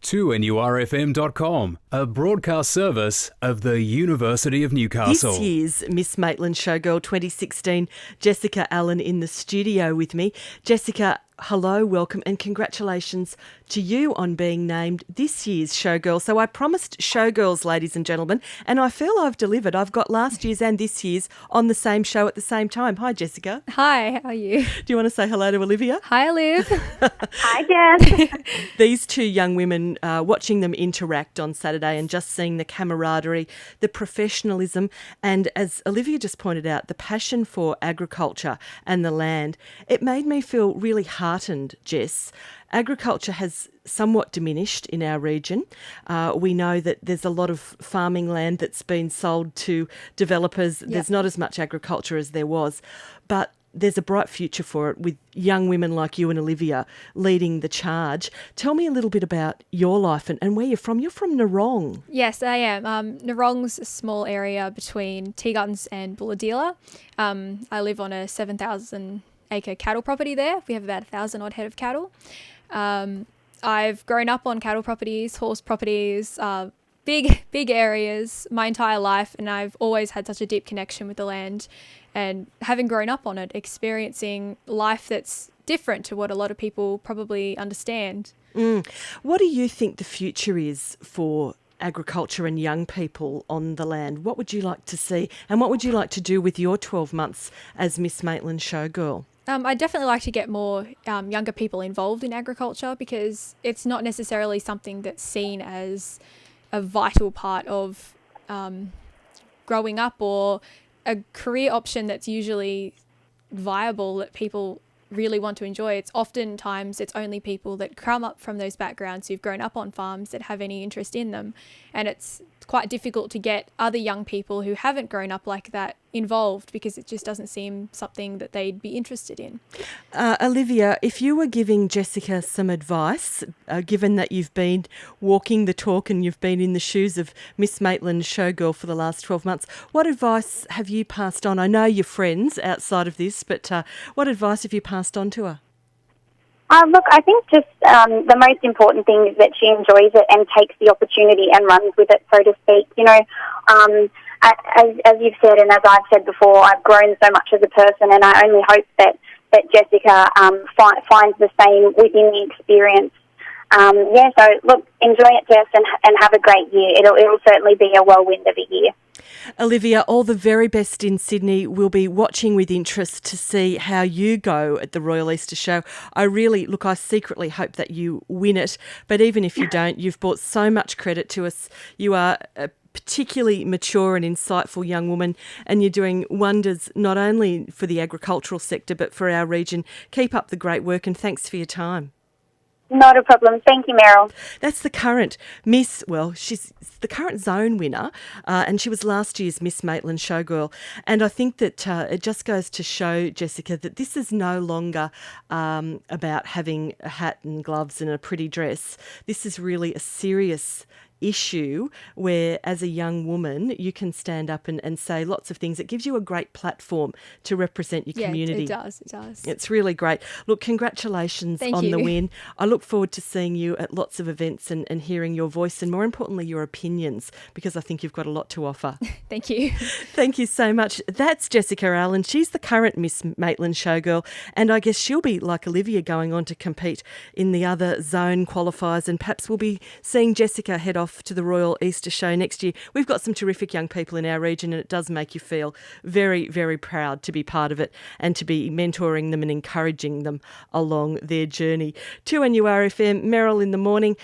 2NURFM.com, a broadcast service of the University of Newcastle. This year's Miss Maitland Showgirl 2016, Jessica Allen in the studio with me. Jessica, hello, welcome and congratulations to you on being named this year's Showgirl. So I promised Showgirls, ladies and gentlemen, and I feel I've delivered. I've got last year's and this year's on the same show at the same time. Hi, Jessica. Hi, how are you? Do you want to say hello to Olivia? Hi, Liv. Hi, Jess. These two young women, watching them interact on Saturday and just seeing the camaraderie, the professionalism, and as Olivia just pointed out, the passion for agriculture and the land, it made me feel really heartened, Jess. Agriculture has somewhat diminished in our region. We know that there's a lot of farming land that's been sold to developers. Yep. There's not as much agriculture as there was, but there's a bright future for it with young women like you and Olivia leading the charge. Tell me a little bit about your life and where you're from. You're from Narong. Yes, I am. Narong's a small area between Teagardens and Bulahdelah. I live on a 7,000 acre cattle property there. We have about 1,000 odd head of cattle. I've grown up on cattle properties, horse properties, big areas my entire life, and I've always had such a deep connection with the land. And having grown up on it, experiencing life that's different to what a lot of people probably understand. What do you think the future is for agriculture and young people on the land? What would you like to see, and what would you like to do with your 12 months as Miss Maitland Showgirl? I'd definitely like to get more younger people involved in agriculture, because it's not necessarily something that's seen as a vital part of growing up, or a career option that's usually viable that people really want to enjoy. It's only people that come up from those backgrounds who've grown up on farms that have any interest in them. And it's quite difficult to get other young people who haven't grown up like that involved, because it just doesn't seem something that they'd be interested in. Olivia, if you were giving Jessica some advice, given that you've been walking the talk and you've been in the shoes of Miss Maitland Showgirl for the last 12 months, what advice have you passed on? I know you're friends outside of this, but what advice have you passed on to her? Look, I think just the most important thing is that she enjoys it and takes the opportunity and runs with it, so to speak. You know, as you've said and as I've said before, I've grown so much as a person, and I only hope that Jessica finds the same within the experience. So look, enjoy it, Jess, and have a great year. It'll certainly be a whirlwind of a year. Olivia, all the very best in Sydney. We'll be watching with interest to see how you go at the Royal Easter Show. I secretly hope that you win it. But even if you don't, you've brought so much credit to us. You are a particularly mature and insightful young woman, and you're doing wonders not only for the agricultural sector but for our region. Keep up the great work, and thanks for your time. Not a problem. Thank you, Meryl. That's the current she's the current zone winner, and she was last year's Miss Maitland Showgirl. And I think that it just goes to show, Jessica, that this is no longer about having a hat and gloves and a pretty dress. This is really a serious issue where, as a young woman, you can stand up and say lots of things. It gives you a great platform to represent your community. It does. It's really great. Look, congratulations on the win. I look forward to seeing you at lots of events and hearing your voice, and more importantly, your opinions, because I think you've got a lot to offer. Thank you. Thank you so much. That's Jessica Allen. She's the current Miss Maitland Showgirl, and I guess she'll be, like Olivia, going on to compete in the other zone qualifiers, and perhaps we'll be seeing Jessica head off to the Royal Easter Show next year. We've got some terrific young people in our region, and it does make you feel very, very proud to be part of it and to be mentoring them and encouraging them along their journey. 2NURFM, Meryl in the morning.